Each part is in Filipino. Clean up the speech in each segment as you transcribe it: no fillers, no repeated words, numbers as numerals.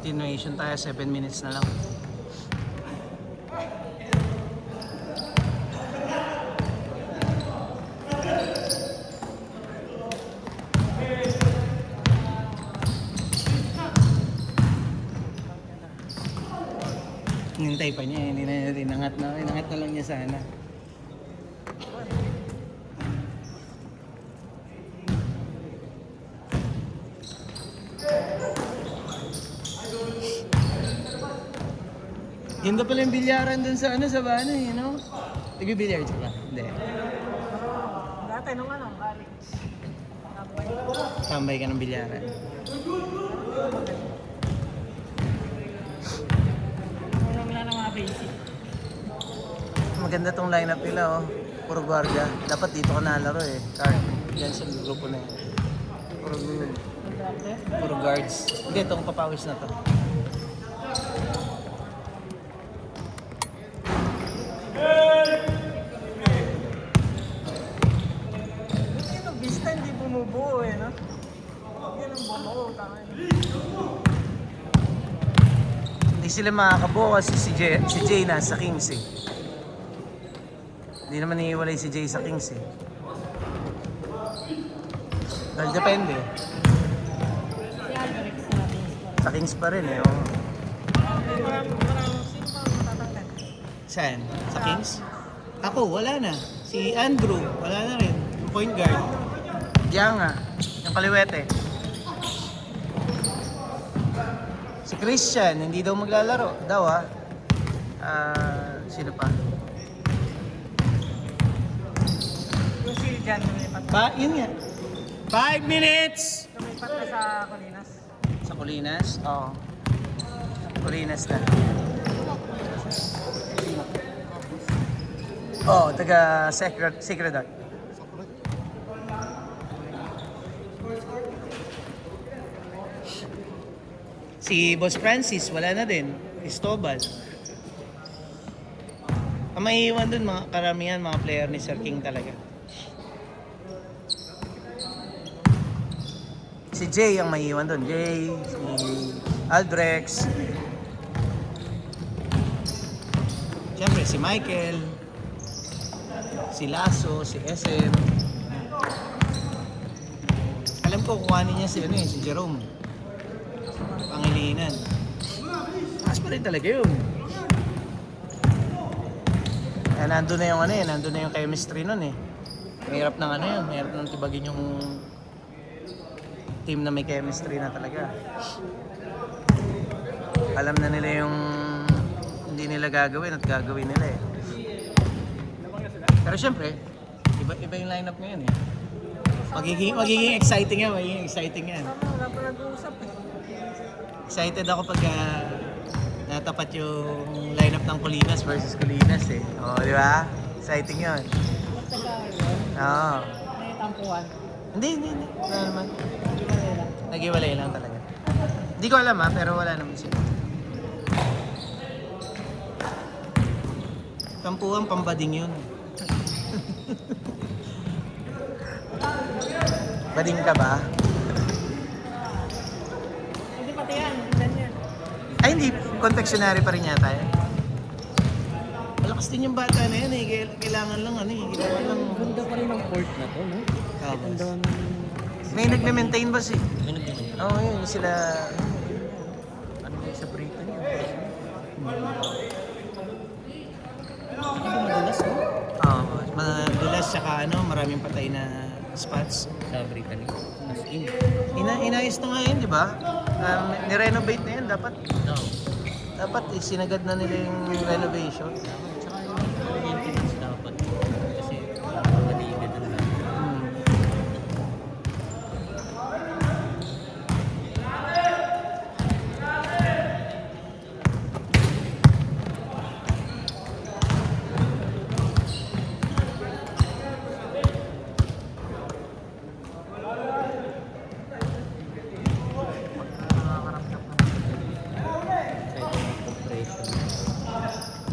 Continuation tayo, 7 minutes na lang. Hintay pa niya, hindi na inangat na lang niya sana. Ganda pala yung bilyaran dun sa sa bana eh, no? Nag-billiards ka ba? Hindi. Dati nung college. Tambay ka ng bilyaran. Unang lang ng mga basic. Maganda tong lineup nila, oh. Puro guardia. Dapat dito ka nalaro eh. Card. Yan sa grupo na yan. Puro guards. Hindi, itong papawis na to. Vista hindi bumubuo eh, no? Yan ang bumuo, tama. Hindi sila makakabuo kasi si Jay nasa Kings eh. Hindi naman iiwalay si Jay sa Kings eh. Dahil depende. Si Alex Sa Kings pa rin eh. Oh. Parang sino pa matatanggal? Saan? Sa Kings? Ako, wala na. Si Andrew, wala na rin. Yung point guard. Dianga, yung kaliwete. Si Christian, hindi daw maglalaro. Daw ah. Sino pa? Yung Siljan, lumipat. Yun nga. 5 minutes! Lumipat na sa Colinas. Sa Colinas? Oo. Colinas na. Oh, taga Secret Art. Si Boss Francis, wala na din. Cristobal. Ang maiiwan dun, mga karamihan, mga player ni Sir King talaga. Si Jay ang maiiwan dun. Jay, si Aldrex. Siyempre, si Michael. Si Lasso, si SM. Alam ko, kukuhanin niya si Jerome. Pangilinan. Taas pa rin talaga yun. Nandun na yung nandun na yung chemistry nun eh. Mahirap ng yun, mahirap nang tibagin yung team na may chemistry na talaga. Alam na nila yung hindi nila gagawin at gagawin nila eh. Pero syempre, iba yung lineup ngayon eh. Magiging exciting yan, Wala pa nag-uusap eh. Excited ako pag natapat yung lineup ng Colinas versus Colinas eh. Oh, di ba? Exciting yun. Oo. May tampuan. Hindi. Wala naman. Iwalay lang. Nag-iwalay lang talaga. Hindi ko alam pero wala naman sila. Tampuan, pambading yun. Bading ka ba? Hindi pati yan. Ganyan. Ay, hindi. Confectionery pa rin yata yan. Malakas din yung bata na yan eh. Kailangan lang Kailangan lang. Ganda pa rin ang court na to, no? Ang dami. May nagme-maintain ba si? May nagdito. Oo, yun. Sila... Ano yung sa Britain yun? Hindi ba madulas, no? Oo. Madulas tsaka maraming patay na spots. Sa Brittany. As in. Inayos na nga yun, di ba? Ni-renovate na yan. No. Dapat sinagad na nila yung renovation. Tsaka yung maintenance dapat. Kasi maligan na lang.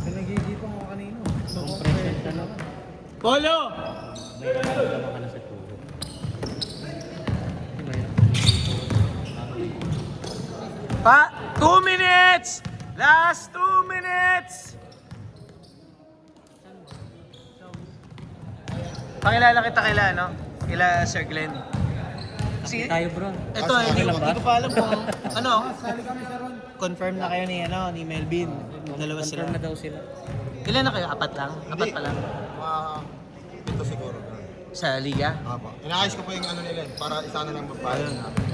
Pinag-iigipan ko kanino. Compression ka naman. Polo! May nararamdaman ka na sa tuhod. Di ba yan? Pa! 2 minutes! Last 2 minutes! Pakilala kita kila, no? Kila Sir Glenn. Sige. Tayo bro. Ito, hindi ko pa alam kung ano. Confirm na kayo ni Melvin. Dalawa sila. Confirm na daw sila. Ilan na kayo? Apat lang? Apat pa lang? Ito siguro. Sa liga? Apo. Inaayos ko pa yung ano nila para isa na lang magbayad natin.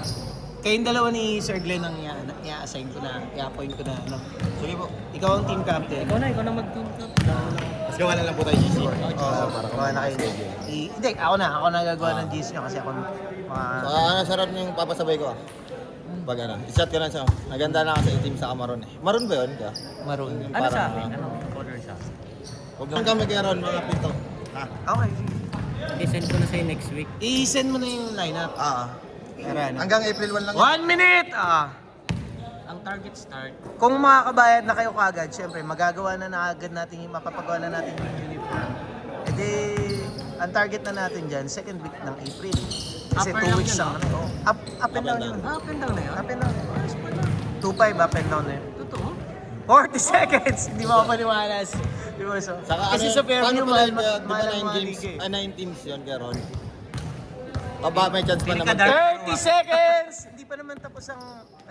Kayong dalawa ni Sir Glenn ang i-assign ko na, i-appoint ko na, ano. Sige po. Ikaw ang team captain. Ikaw na mag-team cup. Mas gawa na lang po tayo GC. Para gawa na kayo. Hindi, ako na gagawa ng GC nyo kasi ako Ano sarap yung papasabay ko ah. Pag ano, i-shot ko lang siya. Naganda na kasi team sa Maroon eh. Maroon ba yun ka? maroon. Ano sa akin? Ano color siya? Huwag lang kami kay Ron, mga pito. Ha? Okay. I-send ko na sa'yo next week. I-send mo na yung lineup. Tara na. Hanggang April 1 lang. 1 minute! Ang target start, Kung makakabayad na kayo kagad, syempre magagawa na agad natin yung mapapagawa na natin yung uniform. E di, ang target na natin dyan, second week ng April. Kasi Upper 2 lang weeks yun, lang. no? Up and down yun. up and down na yun. Up and down. 2-5 up and down na yun. Totoo? 40 seconds! Hindi mo ako paniwala. Di ba so? Saka Kasi ano, sa Fairview, paano pala mahal yun, di ba ang 9 mga games? liga eh. 9 teams yun kay Ron. Aba, may chance pa Pili ka naman. dark. 30 seconds! Hindi pa naman tapos ang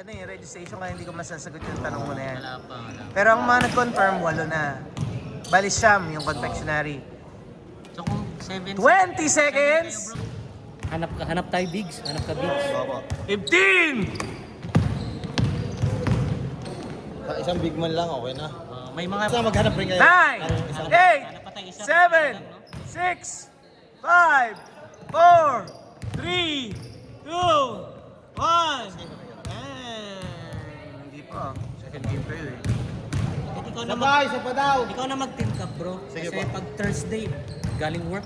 registration kaya hindi ko masasagot yung tanong mo na yan. Wala pa. Pero ang mga nag-confirm, 8 na. Bali Siyam, yung confectionery. So kung 7 20 seconds! Hanap tayo bigs. Hanap ka bigs. Opo. 15! Sa isang big man lang, okay na. May mga... Basta maghanap rin kayo. 9, Hanap 8, pa tayo isa. 7, 6, 5, 4, 3, 2, 1. Hindi pa. Second game pa yun eh. Ikaw Isa pa daw. Ikaw na mag-team cup bro. Sige Kasi po. pag Thursday, galing work,